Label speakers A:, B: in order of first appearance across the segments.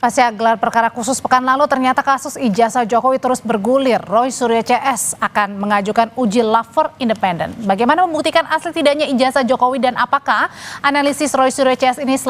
A: Pasca gelar perkara khusus pekan lalu, ternyata kasus ijazah Jokowi terus bergulir. Roy Suryo CS akan mengajukan uji lapor independen. Bagaimana membuktikan asli tidaknya ijazah Jokowi dan apakah analisis Roy Suryo CS ini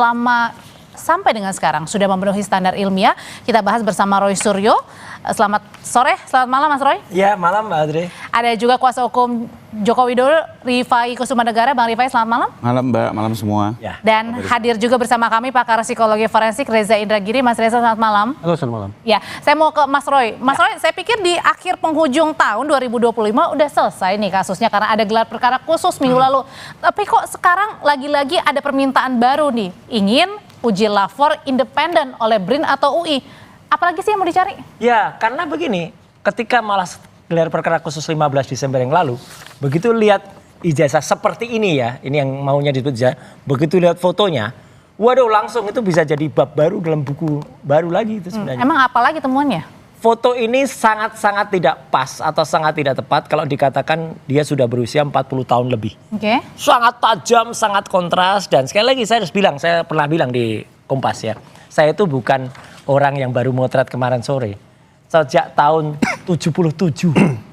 A: sampai dengan sekarang sudah memenuhi standar ilmiah? Kita bahas bersama Roy Suryo. Selamat sore, selamat malam Mas Roy.
B: Ya, malam Mbak Adri.
A: Ada juga kuasa hukum Joko Widodo, Rifai Kusumanegara. Bang Rifai, selamat malam.
C: Malam Mbak, malam semua.
B: Ya.
A: Dan hadir juga bersama kami pakar psikologi forensik Reza Indragiri. Mas Reza, selamat malam.
D: Halo, selamat malam.
A: Ya, saya mau ke Mas Roy. Mas Roy, saya pikir di akhir penghujung tahun 2025 udah selesai nih kasusnya karena ada gelar perkara khusus minggu lalu. Tapi kok sekarang lagi-lagi ada permintaan baru nih, ingin uji lapor independen oleh BRIN atau UI. Apalagi sih yang mau dicari?
B: Ya, karena begini, ketika malah gelar perkara khusus 15 Desember yang lalu, begitu lihat ijazah seperti ini ya, ini yang maunya disebut ijazah, begitu lihat fotonya, waduh langsung itu bisa jadi bab baru dalam buku baru lagi itu sebenarnya.
A: Emang apa lagi temuannya?
B: Foto ini sangat-sangat tidak pas atau sangat tidak tepat kalau dikatakan dia sudah berusia 40 tahun lebih.
A: Oke.
B: Sangat tajam, sangat kontras, dan sekali lagi saya harus bilang, saya pernah bilang di Kompas ya, saya itu bukan orang yang baru motret kemarin sore. Sejak tahun 77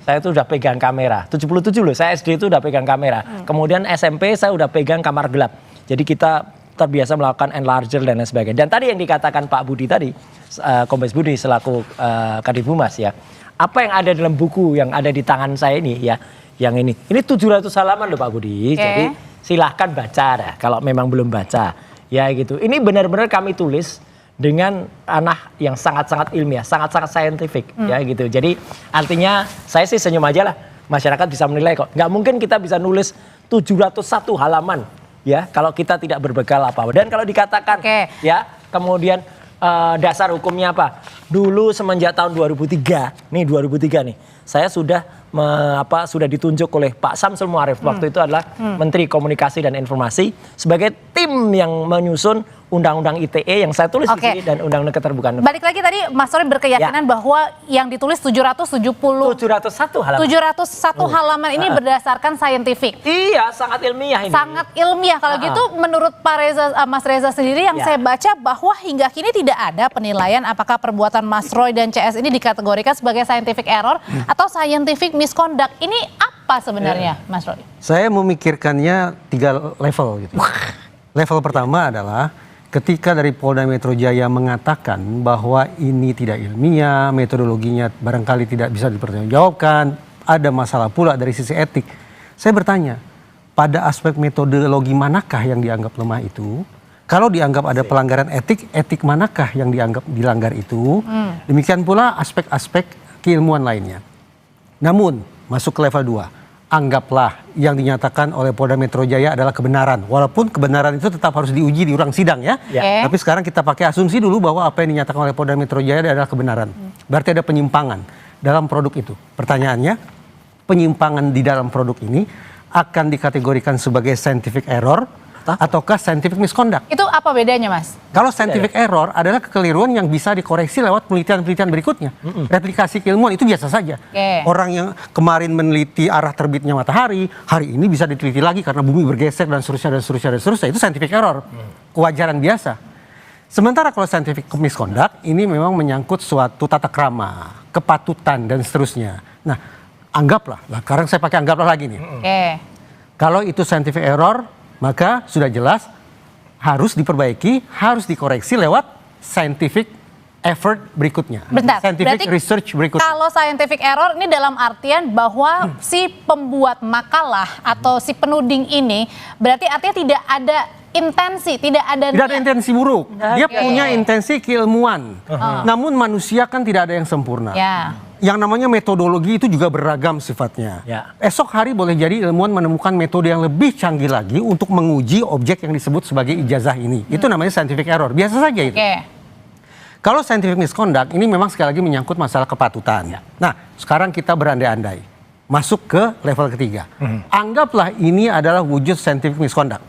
B: saya itu udah pegang kamera. 77 loh, saya SD itu udah pegang kamera. Kemudian SMP saya udah pegang kamar gelap. Jadi kita terbiasa melakukan enlarger dan lain sebagainya. Dan tadi yang dikatakan Pak Budi tadi, Kombes Budi selaku Kadif Humas ya. Apa yang ada dalam buku yang ada di tangan saya ini ya, yang ini 700 halaman loh Pak Budi.
A: Okay.
B: Jadi silahkan baca dah kalau memang belum baca. Ya gitu. Ini benar-benar kami tulis dengan ranah yang sangat-sangat ilmiah, sangat-sangat saintifik ya gitu. Jadi artinya saya sih senyum aja lah, masyarakat bisa menilai kok. Nggak mungkin kita bisa nulis 701 halaman ya kalau kita tidak berbekal apa-apa. Dan kalau dikatakan ya kemudian dasar hukumnya apa? Dulu semenjak tahun 2003 nih saya sudah sudah ditunjuk oleh Pak Samsul Muarif waktu itu adalah Menteri Komunikasi dan Informasi sebagai tim yang menyusun Undang-Undang ITE yang saya tulis di sini dan Undang-Undang Keterbukaan.
A: Balik lagi tadi Mas Roy berkeyakinan bahwa yang ditulis 701
B: halaman.
A: 701 halaman ini berdasarkan saintifik.
B: Iya, sangat ilmiah ini.
A: Sangat ilmiah. Kalau gitu menurut Pak Reza, Mas Reza sendiri yang saya baca bahwa hingga kini tidak ada penilaian apakah perbuatan Mas Roy dan CS ini dikategorikan sebagai scientific error atau scientific misconduct. Ini apa sebenarnya Mas Roy?
D: Saya memikirkannya 3 level gitu. Level pertama adalah ketika dari Polda Metro Jaya mengatakan bahwa ini tidak ilmiah, metodologinya barangkali tidak bisa dipertanggungjawabkan, ada masalah pula dari sisi etik. Saya bertanya, pada aspek metodologi manakah yang dianggap lemah itu? Kalau dianggap ada pelanggaran etik, etik manakah yang dianggap dilanggar itu? Demikian pula aspek-aspek keilmuan lainnya. Namun, masuk ke level 2. Anggaplah yang dinyatakan oleh Polda Metro Jaya adalah kebenaran. Walaupun kebenaran itu tetap harus diuji di ruang sidang ya. Tapi sekarang kita pakai asumsi dulu bahwa apa yang dinyatakan oleh Polda Metro Jaya adalah kebenaran. Berarti ada penyimpangan dalam produk itu. Pertanyaannya, penyimpangan di dalam produk ini akan dikategorikan sebagai scientific error ataukah scientific misconduct?
A: Itu apa bedanya Mas?
D: Kalau scientific error adalah kekeliruan yang bisa dikoreksi lewat penelitian-penelitian berikutnya. Replikasi keilmuan itu biasa saja. Orang yang kemarin meneliti arah terbitnya matahari, hari ini bisa diteliti lagi karena bumi bergeser dan seterusnya dan seterusnya dan seterusnya. Itu scientific error. Kewajaran biasa. Sementara kalau scientific misconduct ini memang menyangkut suatu tata krama, kepatutan dan seterusnya. Nah, anggaplah, sekarang saya pakai anggaplah lagi nih. Kalau itu scientific error, maka sudah jelas harus diperbaiki, harus dikoreksi lewat scientific effort berikutnya.
A: Bentar,
D: scientific research berikutnya.
A: Kalau scientific error ini dalam artian bahwa si pembuat makalah atau si penuding ini berarti artinya tidak ada intensi, tidak ada
D: intensi buruk. Dia punya intensi keilmuan. Namun manusia kan tidak ada yang sempurna. Yang namanya metodologi itu juga beragam sifatnya. Esok hari boleh jadi ilmuwan menemukan metode yang lebih canggih lagi untuk menguji objek yang disebut sebagai ijazah ini. Itu namanya scientific error. Biasa saja itu. Kalau scientific misconduct ini memang sekali lagi menyangkut masalah kepatutan. Nah, sekarang kita berandai-andai. Masuk ke level ketiga. Anggaplah ini adalah wujud scientific misconduct.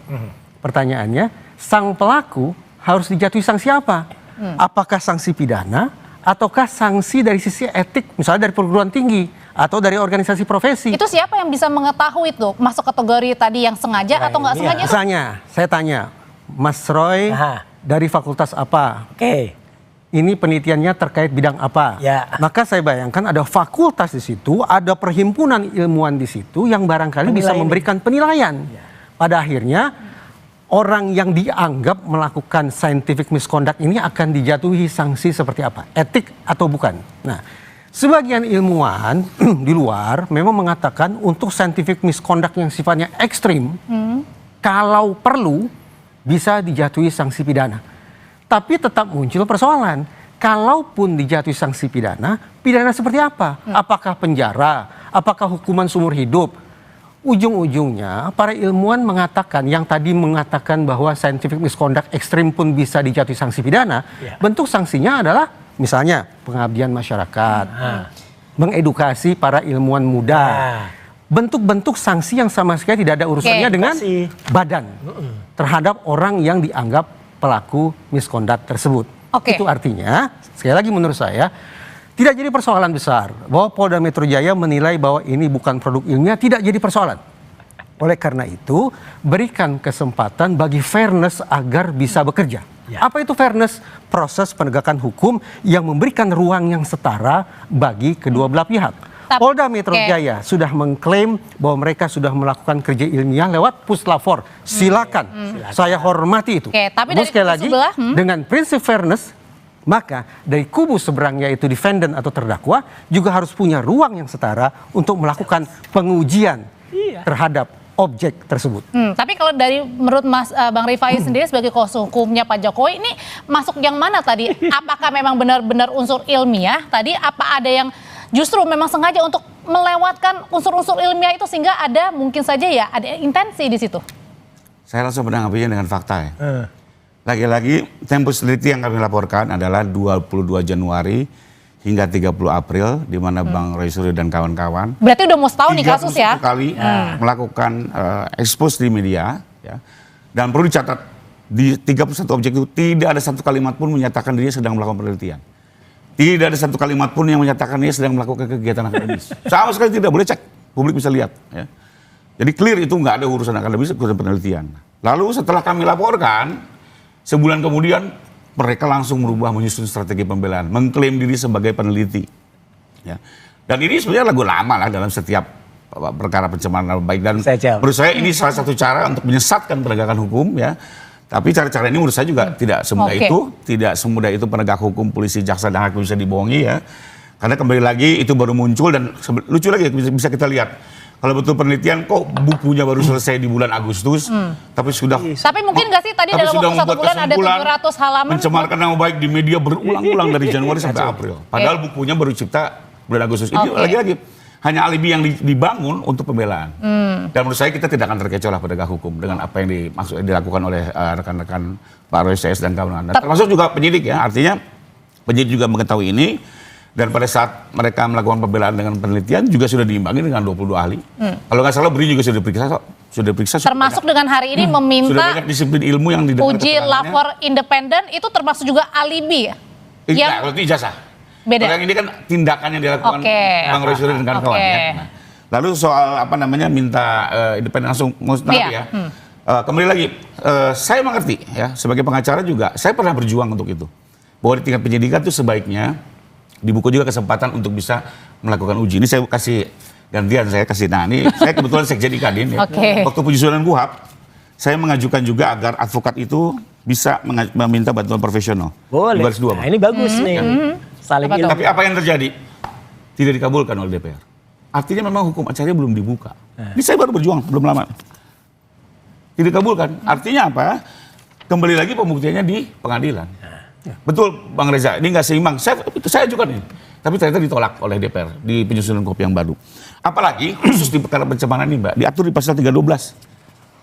D: Pertanyaannya, sang pelaku harus dijatuhi sanksi apa? Apakah sanksi pidana? Ataukah sanksi dari sisi etik, misalnya dari perguruan tinggi atau dari organisasi profesi? Itu
A: siapa yang bisa mengetahui itu masuk kategori tadi yang sengaja atau nggak sengaja?
D: Misalnya, saya tanya, Mas Roy dari fakultas apa? ini penelitiannya terkait bidang apa.
B: Ya.
D: Maka saya bayangkan ada fakultas di situ, ada perhimpunan ilmuwan di situ yang barangkali bisa memberikan penilaian. Pada akhirnya orang yang dianggap melakukan scientific misconduct ini akan dijatuhi sanksi seperti apa? Etik atau bukan? Nah, sebagian ilmuwan di luar memang mengatakan untuk scientific misconduct yang sifatnya ekstrim, kalau perlu bisa dijatuhi sanksi pidana. Tapi tetap muncul persoalan. Kalaupun dijatuhi sanksi pidana, pidana seperti apa? Apakah penjara? Apakah hukuman seumur hidup? Ujung-ujungnya para ilmuwan mengatakan, yang tadi mengatakan bahwa scientific misconduct ekstrim pun bisa dijatuhi sanksi pidana, bentuk sanksinya adalah misalnya pengabdian masyarakat, mengedukasi para ilmuwan muda. Bentuk-bentuk sanksi yang sama sekali tidak ada urusannya dengan badan terhadap orang yang dianggap pelaku misconduct tersebut. Itu artinya, sekali lagi menurut saya, tidak jadi persoalan besar bahwa Polda Metro Jaya menilai bahwa ini bukan produk ilmiah, tidak jadi persoalan. Oleh karena itu, berikan kesempatan bagi fairness agar bisa bekerja. Apa itu fairness? Proses penegakan hukum yang memberikan ruang yang setara bagi kedua belah pihak. Polda Metro Jaya sudah mengklaim bahwa mereka sudah melakukan kerja ilmiah lewat puslapor. Silakan, saya hormati itu.
A: Tapi
D: dari sekali lagi,
A: sebelah,
D: dengan prinsip fairness, maka dari kubu seberang yaitu defendant atau terdakwa juga harus punya ruang yang setara untuk melakukan pengujian terhadap objek tersebut.
A: Tapi kalau dari menurut Bang Rifai sendiri sebagai kuasa hukumnya Pak Jokowi, ini masuk yang mana tadi? Apakah memang benar-benar unsur ilmiah tadi? Apa ada yang justru memang sengaja untuk melewatkan unsur-unsur ilmiah itu sehingga ada mungkin saja ya ada intensi di situ?
C: Saya langsung menanggapinya dengan fakta ya. Lagi-lagi tempo teliti yang kami laporkan adalah 22 Januari hingga 30 April di mana Bang Roy Suryo dan kawan-kawan.
A: Berarti udah mau setahun nih kasus ya?
C: 31 kali melakukan expose di media ya. Dan perlu dicatat di 31 objek itu tidak ada satu kalimat pun menyatakan dirinya sedang melakukan penelitian. Tidak ada satu kalimat pun yang menyatakan dia sedang melakukan kegiatan akademis. Sama sekali tidak, boleh cek. Publik bisa lihat. Ya. Jadi clear itu nggak ada urusan akademis, urusan penelitian. Lalu setelah kami laporkan, sebulan kemudian mereka langsung merubah menyusun strategi pembelaan. Mengklaim diri sebagai peneliti. Ya. Dan ini sebenarnya lagu lama lah dalam setiap perkara pencemaran nama baik. Dan menurut saya ini salah satu cara untuk menyesatkan penegakan hukum ya. Tapi cara-cara ini menurut saya juga tidak semudah itu, tidak semudah itu penegak hukum, polisi, jaksa, dan hakim bisa dibohongi ya. Karena kembali lagi itu baru muncul dan lucu lagi bisa kita lihat. Kalau betul penelitian kok bukunya baru selesai di bulan Agustus, tapi sudah.
A: Tapi mungkin nggak sih tadi dalam waktu 1 bulan ada 700 halaman.
C: Mencemarkan nama baik di media berulang-ulang dari Januari sampai April. Padahal bukunya baru cipta bulan Agustus. Ini lagi-lagi hanya alibi yang dibangun untuk pembelaan. Dan menurut saya kita tidak akan terkecoh lah penegak hukum dengan apa yang dilakukan oleh rekan-rekan Pak Roy CS dan kawan-kawan. Termasuk juga penyidik ya, artinya penyidik juga mengetahui ini. Dan pada saat mereka melakukan pembelaan dengan penelitian juga sudah diimbangi dengan 22 ahli. Kalau nggak salah BRI juga sudah diperiksa.
A: Termasuk dengan hari ini meminta
C: sudah banyak disiplin ilmu yang didengar
A: uji lapor independen itu termasuk juga alibi ya?
C: Iya, kalau itu ijazah.
A: Beda.
C: Kalau yang ini kan tindakan yang dilakukan Bang Roy Suryo dan kawan-kawan ya. Nah, lalu soal apa namanya minta independen langsung musnah ya. Kembali lagi, saya mengerti ya sebagai pengacara juga saya pernah berjuang untuk itu. Bahwa di tingkat penyidikan itu sebaiknya dibuka juga kesempatan untuk bisa melakukan uji. Ini saya kasih gantian, saya kasih. Nah ini saya kebetulan sekjen di Kadin ya. Waktu penyusunan KUHP, saya mengajukan juga agar advokat itu bisa meminta bantuan profesional.
B: Boleh.
C: Baris 2,
B: nah, ini bagus nih. Saling ilmu.
C: Tapi apa yang terjadi? Tidak dikabulkan oleh DPR. Artinya memang hukum acaranya belum dibuka. Ini saya baru berjuang, belum lama. Tidak dikabulkan. Artinya apa? Kembali lagi pembuktiannya di pengadilan. Betul Bang Reza, ini nggak seimbang. Saya ajukan ini. Tapi ternyata ditolak oleh DPR di penyusunan KUHP yang baru. Apalagi khusus di perkara pencemaran ini Mbak, diatur di pasal 312.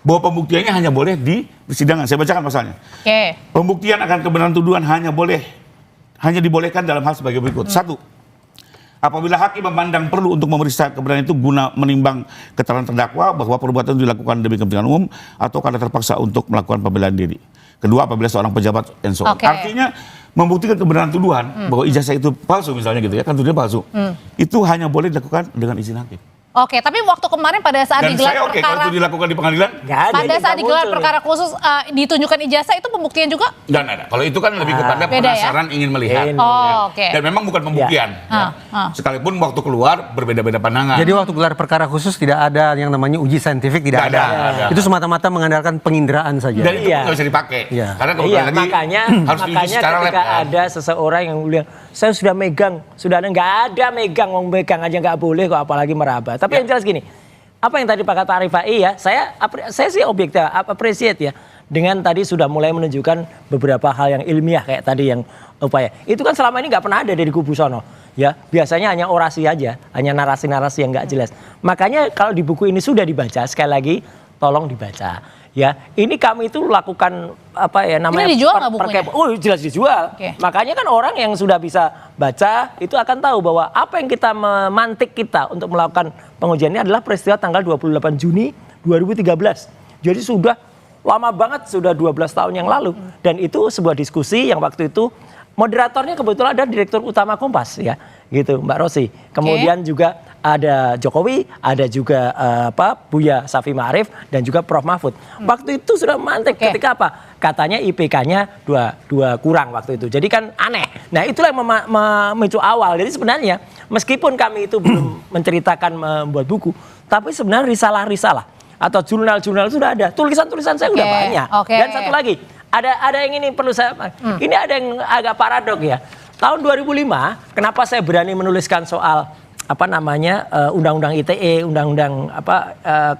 C: Bahwa pembuktiannya hanya boleh di persidangan. Saya bacakan pasalnya. Pembuktian akan kebenaran tuduhan hanya dibolehkan dalam hal sebagai berikut. 1. Apabila hakim memandang perlu untuk memeriksa kebenaran itu guna menimbang keterangan terdakwa bahwa perbuatan itu dilakukan demi kepentingan umum atau karena terpaksa untuk melakukan pembelaan diri. Kedua, apabila seorang pejabat and so on. Artinya membuktikan kebenaran tuduhan bahwa ijazah itu palsu misalnya gitu ya, kan tuduhannya palsu. Itu hanya boleh dilakukan dengan izin hakim.
A: Oke, tapi waktu kemarin pada saat
C: Dan
A: digelar
C: saya oke kalau
A: perkara,
C: itu dilakukan di pengadilan,
B: Nggak ada,
A: pada
B: ini
A: saat
B: nggak
A: digelar
B: muncul
A: perkara khusus ditunjukkan ijazah itu pembuktian juga?
C: dan ada. Kalau itu kan lebih kepada
A: Beda ya?
C: penasaran ingin melihat.
B: Ini.
A: Oh, oke.
C: Dan memang bukan pembuktian.
A: Ya.
C: Sekalipun waktu keluar berbeda-beda pandangan.
D: Jadi waktu gelar perkara khusus tidak ada yang namanya uji saintifik, tidak
C: Nggak ada,
D: ada.
C: nggak ada.
D: Itu semata-mata mengandalkan penginderaan saja.
C: dan itu
B: Iya.
C: nggak bisa dipakai.
D: Iya.
C: Karena kalau
B: Iya,
C: lagi
B: makanya
C: harus diuji secara lab.
B: ketika
C: kan.
B: ada seseorang yang bilang saya sudah megang, sudah ada, nggak ada megang, mau megang aja nggak boleh kok, apalagi meraba. Tapi yang jelas gini, apa yang tadi Pak kata Rifai ya, saya sih objektif, appreciate ya, dengan tadi sudah mulai menunjukkan beberapa hal yang ilmiah kayak tadi yang upaya. Itu kan selama ini nggak pernah ada dari kubu sono. Ya, biasanya hanya orasi aja, hanya narasi-narasi yang nggak jelas. Makanya kalau di buku ini sudah dibaca, sekali lagi tolong dibaca. Ya, ini kami itu lakukan apa ya namanya?
A: Ini dijual nggak bukunya?
B: Oh, jelas dijual.
A: Oke.
B: Makanya kan orang yang sudah bisa baca itu akan tahu bahwa apa yang kita memantik kita untuk melakukan pengujian ini adalah peristiwa tanggal 28 Juni 2013. Jadi sudah lama banget, sudah 12 tahun yang lalu. Dan itu sebuah diskusi yang waktu itu moderatornya kebetulan ada Direktur Utama Kompas ya, gitu Mbak Rosi. Kemudian juga ada Jokowi, ada juga Buya Safi Ma'arif dan juga Prof Mahfud. Waktu itu sudah mantek ketika apa? Katanya IPK-nya dua kurang waktu itu. Jadi kan aneh. Nah, itulah yang memicu awal. Jadi sebenarnya meskipun kami itu belum menceritakan membuat buku, tapi sebenarnya risalah-risalah atau jurnal-jurnal sudah ada. Tulisan-tulisan saya udah banyak. Dan satu lagi, ada yang ini perlu saya ini ada yang agak paradok ya. Tahun 2005, kenapa saya berani menuliskan soal apa namanya undang-undang ITE, undang-undang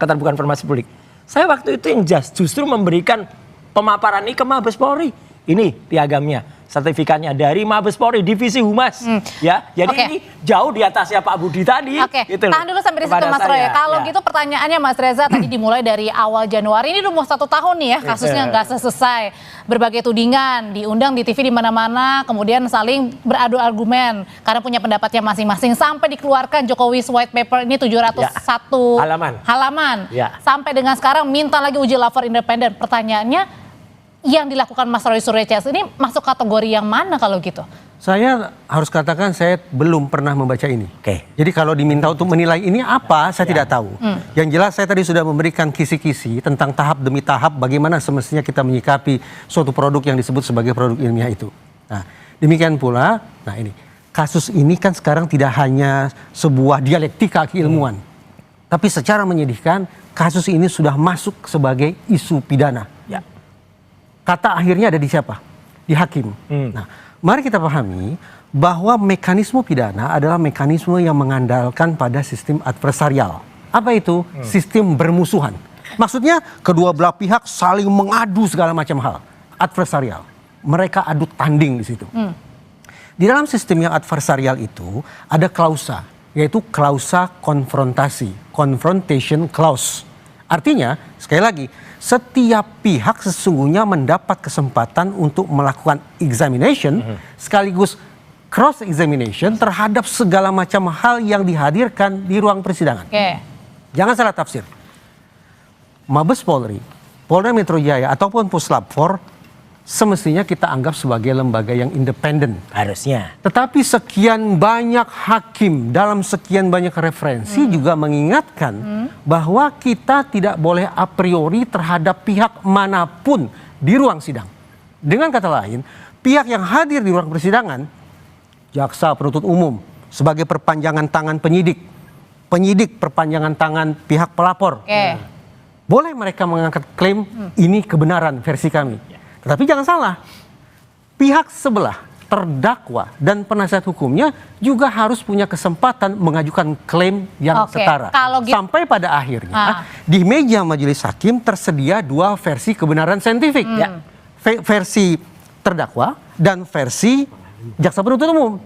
B: keterbukaan informasi publik. Saya waktu itu yang justru memberikan pemaparan ini ke Mabes Polri. Ini piagamnya, sertifikatnya dari Mabes Polri, Divisi Humas. Ya, jadi ini jauh di atasnya Pak Budi tadi.
A: Oke,
B: gitu
A: tahan dulu sampai di situ Mas Roy. Kalau gitu pertanyaannya Mas Reza tadi dimulai dari awal Januari, ini udah mau 1 tahun nih ya kasusnya nggak selesai. Berbagai tudingan, diundang di TV di mana-mana, kemudian saling beradu argumen karena punya pendapatnya masing-masing. Sampai dikeluarkan Jokowi's White Paper ini 701 halaman.
B: Ya.
A: Sampai dengan sekarang minta lagi uji lapor independen. Pertanyaannya, yang dilakukan Mas Roy Suryo CS ini masuk kategori yang mana kalau gitu?
D: Saya harus katakan saya belum pernah membaca ini.
B: Oke.
D: Jadi kalau diminta untuk menilai ini apa, saya tidak tahu. Yang jelas saya tadi sudah memberikan kisi-kisi tentang tahap demi tahap bagaimana semestinya kita menyikapi suatu produk yang disebut sebagai produk ilmiah itu. Nah, demikian pula, nah ini, kasus ini kan sekarang tidak hanya sebuah dialektika keilmuan. Tapi secara menyedihkan, kasus ini sudah masuk sebagai isu pidana.
B: Ya.
D: Kata akhirnya ada di siapa? Di hakim. Nah, mari kita pahami bahwa mekanisme pidana adalah mekanisme yang mengandalkan pada sistem adversarial. Apa itu? Sistem bermusuhan. Maksudnya kedua belah pihak saling mengadu segala macam hal. Adversarial. Mereka adu tanding di situ. Di dalam sistem yang adversarial itu ada klausa, yaitu klausa konfrontasi, confrontation clause. Artinya, sekali lagi, setiap pihak sesungguhnya mendapat kesempatan untuk melakukan examination sekaligus cross examination terhadap segala macam hal yang dihadirkan di ruang persidangan. Jangan salah tafsir. Mabes Polri, Polda Metro Jaya ataupun Puslap 4 semestinya kita anggap sebagai lembaga yang independen.
B: Harusnya.
D: Tetapi sekian banyak hakim dalam sekian banyak referensi juga mengingatkan bahwa kita tidak boleh a priori terhadap pihak manapun di ruang sidang. Dengan kata lain, pihak yang hadir di ruang persidangan, jaksa penuntut umum sebagai perpanjangan tangan penyidik, penyidik perpanjangan tangan pihak pelapor. Boleh mereka mengangkat klaim ini kebenaran versi kami. Tetapi jangan salah, pihak sebelah, terdakwa dan penasihat hukumnya juga harus punya kesempatan mengajukan klaim yang setara. Sampai pada akhirnya di meja majelis hakim tersedia 2 versi kebenaran saintifik. Versi terdakwa dan versi jaksa penuntut umum.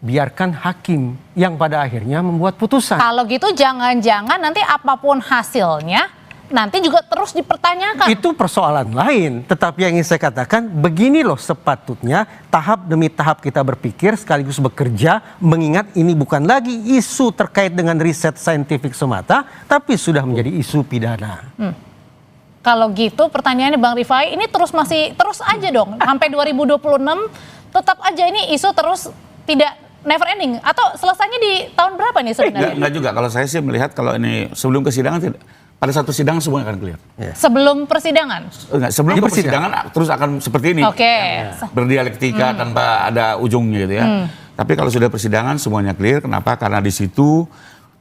D: Biarkan hakim yang pada akhirnya membuat putusan.
A: Kalau gitu jangan-jangan nanti apapun hasilnya nanti juga terus dipertanyakan.
D: Itu persoalan lain. Tetapi yang ingin saya katakan, begini loh sepatutnya tahap demi tahap kita berpikir sekaligus bekerja, mengingat ini bukan lagi isu terkait dengan riset saintifik semata, tapi sudah menjadi isu pidana.
A: Kalau gitu pertanyaannya Bang Rifai, ini terus aja dong sampai 2026 tetap aja ini isu terus tidak never ending atau selesainya di tahun berapa nih sebenarnya?
C: Enggak juga. Kalau saya sih melihat kalau ini sebelum persidangan tidak. Pada satu sidang semuanya akan clear.
A: Sebelum persidangan?
C: Enggak, sebelum persidangan terus akan seperti ini.
A: Oke.
C: Berdialektika tanpa ada ujungnya gitu ya. Tapi kalau sudah persidangan semuanya clear. Kenapa? Karena di situ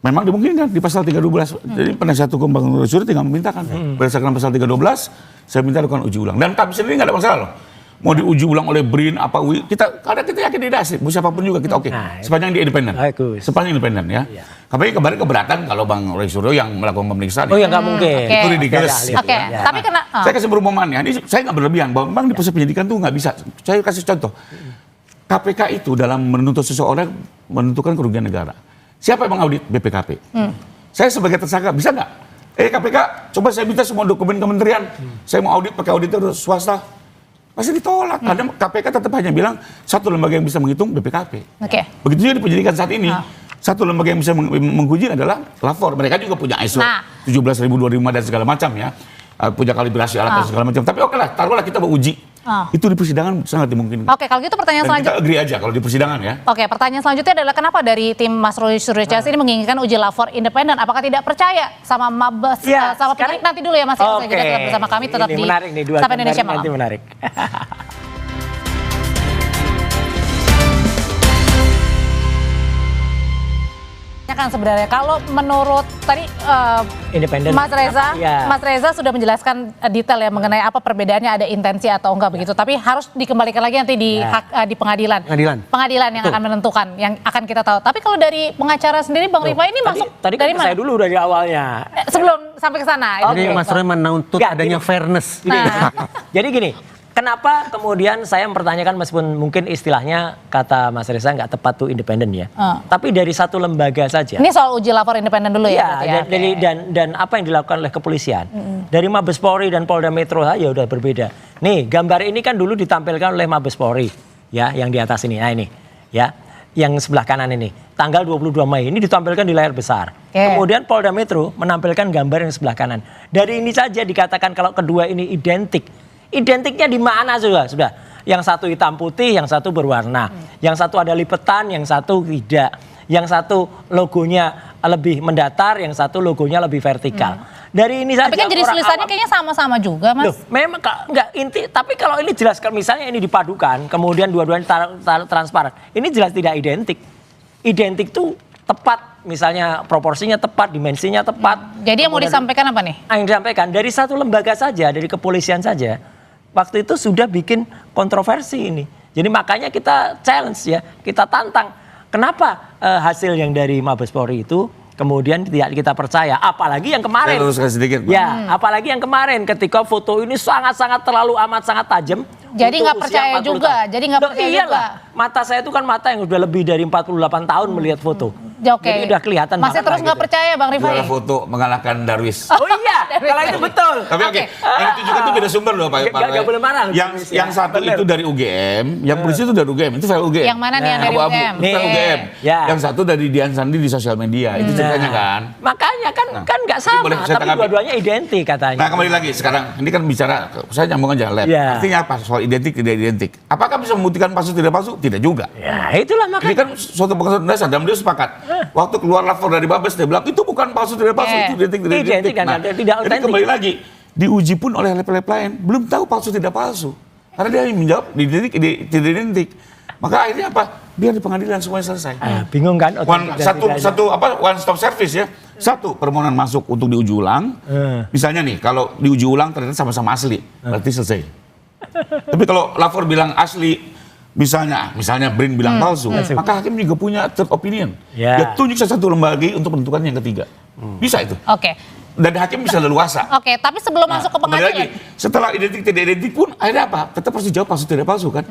C: memang dimungkinkan di pasal 312. Jadi penasihat hukum Bang Roy Suryo tinggal memintakan. Berdasarkan pasal 312, saya minta lakukan uji ulang. Dan kami sendiri nggak ada masalah loh. Mau diuji ulang oleh BRIN apa UI, karena kita yakin tidak sih, siapapun juga kita oke. Sepanjang dia independen. Sepanjang independen ya. Tapi kemarin keberatan kalau Bang Roy Suryo yang melakukan pemeriksaan.
B: Oh ya nggak mungkin.
C: Itu ridiculous.
A: Oke. Tapi kena.
C: Saya kasih perumpamaan ya. Ini saya nggak berlebihan. Bahwa memang di proses penyidikan tuh nggak bisa. Saya kasih contoh. KPK itu dalam menuntut seseorang menentukan kerugian negara. Siapa yang mengaudit? BPKP. Saya sebagai tersangka bisa nggak? KPK, coba saya minta semua dokumen kementerian. Saya mau audit pakai auditor swasta. Pasti ditolak. Karena KPK tetap hanya bilang satu lembaga yang bisa menghitung BPKP. Begitu juga di penyidikan saat ini. Satu lembaga yang bisa menguji adalah lapor. Mereka juga punya ISO 17.000, 2005 dan segala macam ya. Punya kalibrasi alat dan segala macam. Tapi oke lah, taruhlah kita uji. Itu di persidangan sangat dimungkinkan.
A: Oke, kalau gitu pertanyaan selanjutnya.
C: Kita agree aja kalau di persidangan ya.
A: Oke, pertanyaan selanjutnya adalah kenapa dari tim Mas Roy Suryo CS ini menginginkan uji lapor independen? Apakah tidak percaya sama Mabes, sama penyidik? Nanti dulu ya Mas, saya juga tetap bersama kami, tetap di Sapa Indonesia Malam.
B: Nanti menarik.
A: Kan sebenarnya kalau menurut tadi
B: Independen.
A: Mas Reza sudah menjelaskan detail ya mengenai apa perbedaannya, ada intensi atau enggak begitu, tapi harus dikembalikan lagi nanti di pengadilan yang akan menentukan, yang akan kita tahu. Tapi kalau dari pengacara sendiri Bang Rifai ini masuk dari mana?
B: Saya dulu dari awalnya
A: sebelum sampai ke sana.
D: Jadi Mas Roy menuntut adanya fairness.
B: Jadi gini, kenapa kemudian saya mempertanyakan meskipun mungkin istilahnya kata Mas Reza nggak tepat tuh independen ya. Tapi dari satu lembaga saja.
A: Ini soal uji lapor independen dulu ya.
B: Dan apa yang dilakukan oleh kepolisian. Dari Mabes Polri dan Polda Metro ya udah berbeda. Nih gambar ini kan dulu ditampilkan oleh Mabes Polri ya, yang di atas ini. Nah ini ya, yang sebelah kanan ini. Tanggal 22 Mei ini ditampilkan di layar besar. Kemudian Polda Metro menampilkan gambar yang sebelah kanan. Dari ini saja dikatakan kalau kedua ini identik. Identiknya di mana sudah? Yang satu hitam putih, yang satu berwarna. Yang satu ada lipetan, yang satu tidak. Yang satu logonya lebih mendatar, yang satu logonya lebih vertikal. Dari ini saja.
A: Tapi kan jadi tulisannya kayaknya sama-sama juga, Mas.
B: Loh, memang enggak inti, tapi kalau ini jelas misalnya ini dipadukan, kemudian dua-duanya transparan. Ini jelas tidak identik. Identik tuh tepat, misalnya proporsinya tepat, dimensinya tepat.
A: Jadi yang mau disampaikan apa nih?
B: Yang disampaikan dari satu lembaga saja, dari kepolisian saja, waktu itu sudah bikin kontroversi ini. Jadi makanya kita challenge ya, kita tantang. Kenapa hasil yang dari Mabes Polri itu kemudian tidak kita percaya? Apalagi yang kemarin.
C: Saya luruskan sedikit, Pak.
B: Ya, apalagi yang kemarin ketika foto ini sangat-sangat terlalu amat sangat tajam.
A: Jadi nggak percaya juga. Jadi nggak percaya juga.
B: Mata saya itu kan mata yang udah lebih dari 48 tahun melihat foto. Jadi udah kelihatan.
A: Masih terus nggak percaya Bang Rifai?
C: Juara foto mengalahkan Darwis.
B: Oh iya, kalau itu betul.
C: Tapi oke, yang itu juga tuh beda sumber loh Pak.
B: Gak boleh marah.
C: Yang satu itu dari UGM, yang polisi itu dari UGM, itu file UGM.
A: Yang mana nih yang dari UGM?
C: File UGM. Yang satu dari Dian Sandi di sosial media, itu ceritanya kan.
B: Makanya kan nggak sama, tapi dua-duanya identik katanya.
C: Nah kembali lagi sekarang, ini kan bicara, saya nyambung aja lab. Artinya apa? Soal identik tidak identik. Apakah bisa membuktikan palsu tidak palsu? Tidak juga.
B: Ya itulah makanya.
C: Ini kan suatu pengetahuan dasar dan beliau sepakat. Waktu keluar lapor dari Mabes dia bilang itu bukan palsu tidak palsu, itu identik tidak identik. Nah, jadi kembali lagi diuji pun oleh lab lain belum tahu palsu tidak palsu. Karena dia menjawab identik tidak identik. Maka akhirnya apa? Biar di pengadilan semuanya selesai.
B: Bingung kan?
C: One stop service ya. Satu, permohonan masuk untuk diuji ulang. Misalnya nih, kalau diuji ulang ternyata sama-sama asli, berarti selesai. Tapi kalau lapor bilang asli, misalnya BRIN bilang palsu, maka hakim juga punya third opinion. Dia tunjuk satu lembaga untuk menentukan yang ketiga. Bisa itu.
A: Oke.
C: Dan hakim bisa leluasa.
A: Oke, tapi sebelum masuk ke pengadilan.
C: Setelah identik tidak identik pun, akhirnya apa? Tetap harus dijawab palsu tidak palsu kan?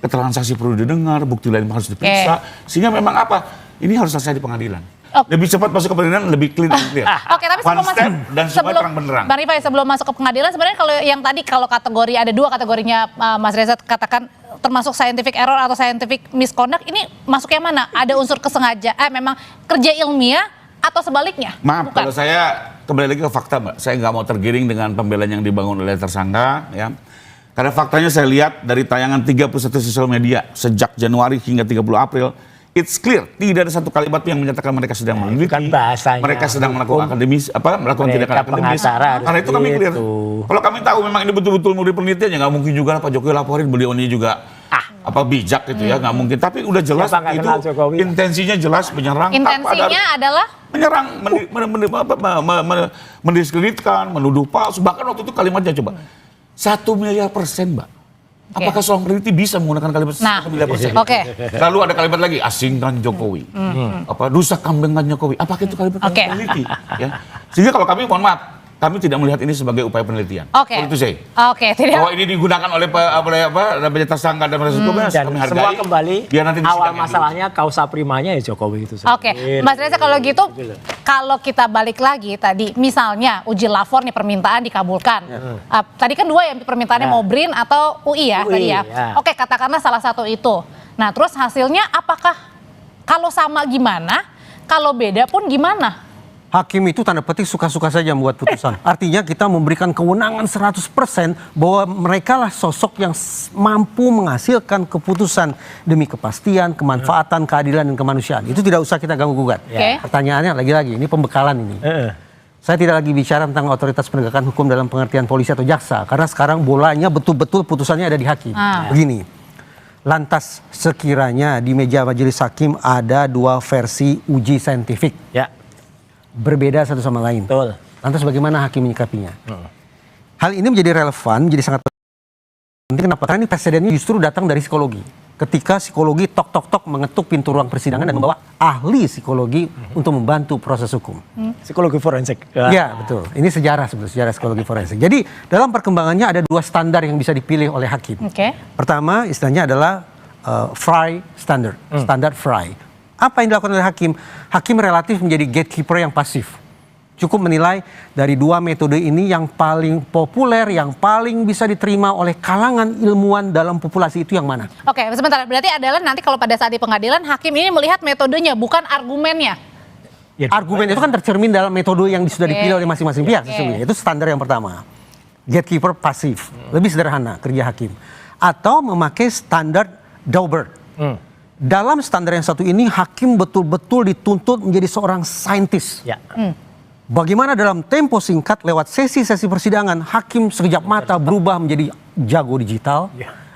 C: Keterangan saksi perlu didengar, bukti lain harus diperiksa. Sehingga memang apa? Ini harus selesai di pengadilan. Lebih cepat masuk ke pengadilan, lebih clean and clear.
A: Oke, tapi sebelum masuk
C: dan semua terang benderang.
A: Bang Rifai, sebelum masuk ke pengadilan, sebenarnya kalau yang tadi kalau kategori ada dua kategorinya Mas Reza katakan termasuk scientific error atau scientific misconduct, ini masuk yang mana? Ada unsur kesengajaan, memang kerja ilmiah atau sebaliknya?
C: Maaf, kalau saya kembali lagi ke fakta, Mbak. Saya nggak mau tergiring dengan pembelaan yang dibangun oleh tersangka, ya. Karena faktanya saya lihat dari tayangan 31 sosial media sejak Januari hingga 30 April It's clear, tidak ada satu kalimat yang menyatakan mereka sedang meneliti,
B: kan bahasanya.
C: mereka sedang melakukan akademis, melakukan
B: Mereka
C: tindakan akademis.
B: pengacara harus
C: Karena itu kami clear.
B: gitu.
C: Kalau kami tahu memang ini betul-betul murid penelitian, ya nggak mungkin juga lah Pak Jokowi laporin, beliau ini juga bijak gitu ya, nggak mungkin. Tapi udah jelas
B: Siapa nggak
C: itu
B: kenal Jokowi?
C: intensinya jelas menyerang.
A: Intensinya adalah
C: menyerang, mendiskreditkan, menuduh palsu. Bahkan waktu itu kalimatnya coba 1 miliar %, Mbak. Apakah seorang peneliti bisa menggunakan kalimat 1 miliar %?
A: Oke.
C: Lalu ada kalimat lagi, asingkan Jokowi. Rusak kambingkan Jokowi. Apakah itu kalimat peneliti? Ya. Sehingga kalau kami, mohon maaf, kami tidak melihat ini sebagai upaya penelitian.
A: Oke.
C: Itu saya.
A: Oke, tidak.
C: Bahwa ini digunakan oleh tersangka dan proses hukum,
B: Dan
C: kami
B: semua
C: hargai.
B: kembali
C: Biar nanti di
B: awal
C: sidang
B: masalahnya kausa primanya ya Jokowi itu
A: Oke,
B: sendiri.
A: Mas Reza kalau gitu, kalau kita balik lagi tadi, misalnya uji lapor nih permintaan dikabulkan. Tadi kan 2 ya permintaannya mau BRIN atau UI ya
B: UI,
A: tadi ya.
B: ya.
A: Oke, katakanlah salah satu itu. Nah, terus hasilnya apakah kalau sama gimana, kalau beda pun gimana?
D: Hakim itu tanda petik suka-suka saja membuat putusan. Artinya kita memberikan kewenangan 100% bahwa mereka lah sosok yang mampu menghasilkan keputusan demi kepastian, kemanfaatan, keadilan, dan kemanusiaan. Itu tidak usah kita ganggu-gugat.
A: Oke.
D: Pertanyaannya lagi-lagi, ini pembekalan ini. Saya tidak lagi bicara tentang otoritas penegakan hukum dalam pengertian polisi atau jaksa. Karena sekarang bolanya betul-betul putusannya ada di hakim. Begini, lantas sekiranya di meja majelis hakim ada 2 versi uji saintifik.
B: Ya,
D: Berbeda satu sama lain.
B: betul.
D: Lantas bagaimana hakim menyikapinya? Hal ini menjadi relevan, menjadi sangat penting. Kenapa? Karena ini presidennya justru datang dari psikologi. Ketika psikologi tok-tok-tok mengetuk pintu ruang persidangan dan membawa ahli psikologi untuk membantu proses hukum.
B: Psikologi forensik.
D: Ya, betul. Ini sejarah sebetulnya, sejarah psikologi forensik. Jadi dalam perkembangannya ada 2 standar yang bisa dipilih oleh hakim.
A: Oke.
D: Pertama istilahnya adalah Frey standard, standar Frey. Apa yang dilakukan oleh hakim? Hakim relatif menjadi gatekeeper yang pasif. Cukup menilai dari 2 metode ini yang paling populer, yang paling bisa diterima oleh kalangan ilmuwan dalam populasi itu yang mana?
A: Oke, sebentar. Berarti adalah nanti kalau pada saat di pengadilan, hakim ini melihat metodenya, bukan argumennya.
B: Ya,
D: Argumen itu kan tercermin dalam metode yang sudah dipilih oleh masing-masing pihak sesungguhnya. Itu standar yang pertama. Gatekeeper pasif, lebih sederhana kerja hakim. Atau memakai standar Daubert. Dalam standar yang satu ini, hakim betul-betul dituntut menjadi seorang saintis.
B: Ya.
D: Bagaimana dalam tempo singkat lewat sesi-sesi persidangan, hakim sekejap mata berubah menjadi jago digital,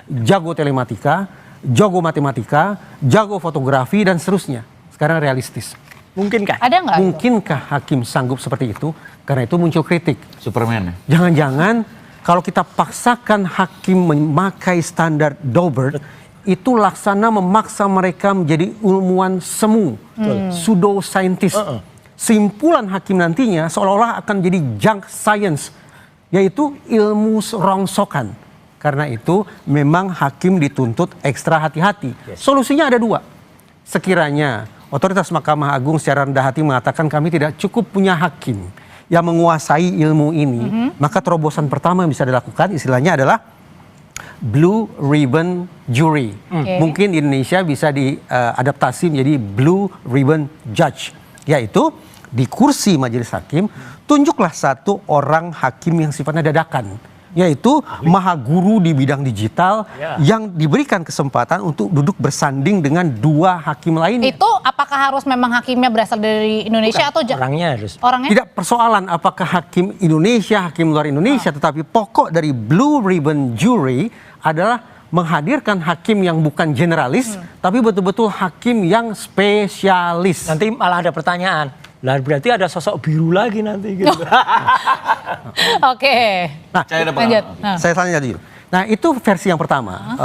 D: jago telematika, jago matematika, jago fotografi, dan seterusnya. Sekarang realistis.
B: Mungkinkah?
A: Ada nggak?
D: Mungkinkah hakim sanggup seperti itu? Karena itu muncul kritik.
C: Superman.
D: Jangan-jangan kalau kita paksakan hakim memakai standar Daubert, itu laksana memaksa mereka menjadi ilmuwan semu, pseudo scientist. Simpulan hakim nantinya seolah-olah akan jadi junk science, yaitu ilmu rongsokan. Karena itu memang hakim dituntut ekstra hati-hati. Solusinya ada 2. Sekiranya otoritas Mahkamah Agung secara rendah hati mengatakan kami tidak cukup punya hakim yang menguasai ilmu ini, maka terobosan pertama yang bisa dilakukan istilahnya adalah Blue Ribbon Jury. Mungkin di Indonesia bisa diadaptasi menjadi Blue Ribbon Judge. Yaitu di kursi majelis hakim, tunjuklah 1 orang hakim yang sifatnya dadakan. Yaitu maha guru di bidang digital yang diberikan kesempatan untuk duduk bersanding dengan 2 hakim lainnya.
A: Itu apakah harus memang hakimnya berasal dari Indonesia atau
B: Orangnya harus.
A: orangnya?
D: Tidak persoalan apakah hakim Indonesia, hakim luar Indonesia, tetapi pokok dari Blue Ribbon Jury adalah menghadirkan hakim yang bukan generalis, tapi betul-betul hakim yang spesialis.
B: Nanti malah ada pertanyaan. Lah berarti ada sosok biru lagi nanti gitu.
A: Oke.
D: Nah,
C: Saya dapat.
A: Lanjut.
D: saya tanya dulu. Nah, itu versi yang pertama,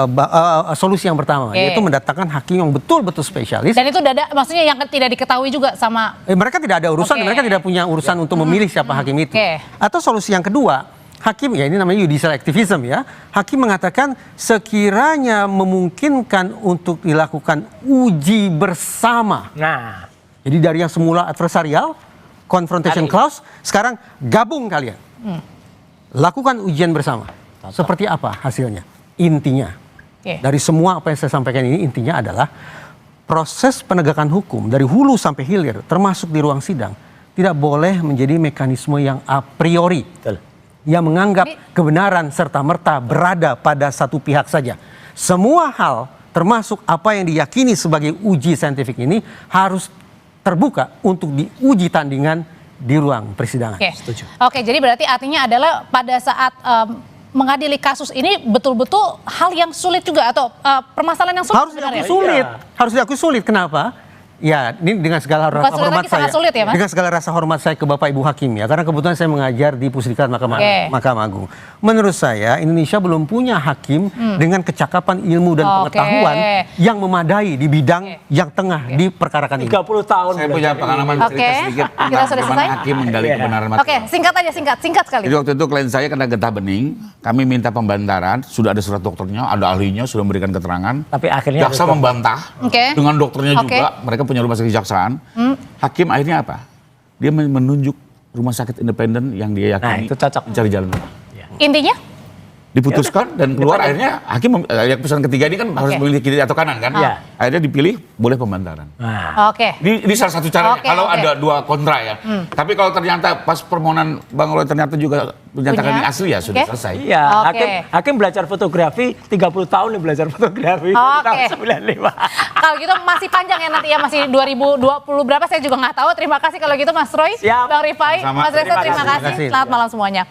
D: solusi yang pertama, yaitu mendatangkan hakim yang betul-betul spesialis.
A: Dan itu maksudnya yang tidak diketahui juga sama.
D: Mereka tidak ada urusan,
A: Oke.
D: mereka tidak punya urusan untuk memilih siapa hakim itu.
A: Oke.
D: Atau solusi yang kedua, hakim, ya ini namanya judicial activism ya, hakim mengatakan sekiranya memungkinkan untuk dilakukan uji bersama.
B: Nah,
D: Jadi dari yang semula adversarial, confrontation clause, sekarang gabung kalian. Lakukan ujian bersama. Seperti apa hasilnya? Intinya, dari semua apa yang saya sampaikan ini, intinya adalah proses penegakan hukum dari hulu sampai hilir, termasuk di ruang sidang, tidak boleh menjadi mekanisme yang a priori.
B: betul.
D: Yang menganggap kebenaran serta-merta berada pada satu pihak saja. Semua hal termasuk apa yang diyakini sebagai uji saintifik ini harus terbuka untuk diuji tandingan di ruang persidangan.
A: Oke. Oke, jadi berarti artinya adalah pada saat mengadili kasus ini betul-betul hal yang sulit juga atau permasalahan yang sulit
D: Harus
A: sebenarnya.
D: diakui sulit.
B: Iya.
D: Harus diakui sulit. Kenapa? Ya, ini dengan segala rasa
A: sulit
D: hormat
A: lagi, sangat
D: saya.
A: sulit ya, Mas?
D: Dengan segala rasa hormat saya ke Bapak Ibu Hakim ya, karena kebetulan saya mengajar di Pusdikat Mahkamah Agung. Menurut saya Indonesia belum punya hakim dengan kecakapan ilmu dan pengetahuan yang memadai di bidang yang tengah diperkarakan ini.
B: 30 tahun.
C: Saya punya pengalaman cerita sedikit
A: Kita
C: tentang
A: sudah
C: bagaimana
A: selesai?
C: hakim menggali kebenaran
A: Oke,
C: material.
A: singkat aja, singkat sekali.
C: Jadi waktu itu klien saya kena getah bening, kami minta pembantaran, sudah ada surat dokternya, ada ahlinya, sudah memberikan keterangan.
B: Tapi akhirnya
C: Jaksa membantah
A: Oke.
C: dengan dokternya
A: Oke.
C: juga, mereka punya rumah sakit kejaksaan. Hakim akhirnya apa? Dia menunjuk rumah sakit independen yang dia yakini
B: itu cocok.
C: mencari jalan keluar.
A: Intinya?
C: Diputuskan dan keluar akhirnya hakim yang putusan ketiga ini kan harus memilih kiri atau kanan kan?
B: Iya.
C: Akhirnya dipilih boleh pembantaran.
B: Nah,
A: Oke.
C: Ini salah satu caranya
A: Oke,
C: kalau
A: oke.
C: ada dua kontra ya. Tapi kalau ternyata pas permohonan Bang Roy ternyata juga menyatakan
A: Punya?
C: ini asli ya sudah
A: Oke.
C: selesai.
B: iya,
A: Oke.
B: hakim belajar fotografi 30 tahun nih belajar fotografi.
A: Oke.
B: Tahun 95.
A: Kalau gitu masih panjang ya nanti ya, masih 2020 berapa saya juga nggak tahu. Terima kasih kalau gitu Mas Roy,
B: Siap.
A: Bang Rifai,
C: Sama-sama.
A: Mas Reza, terima
B: Terima
A: kasih.
D: kasih.
A: Selamat malam semuanya.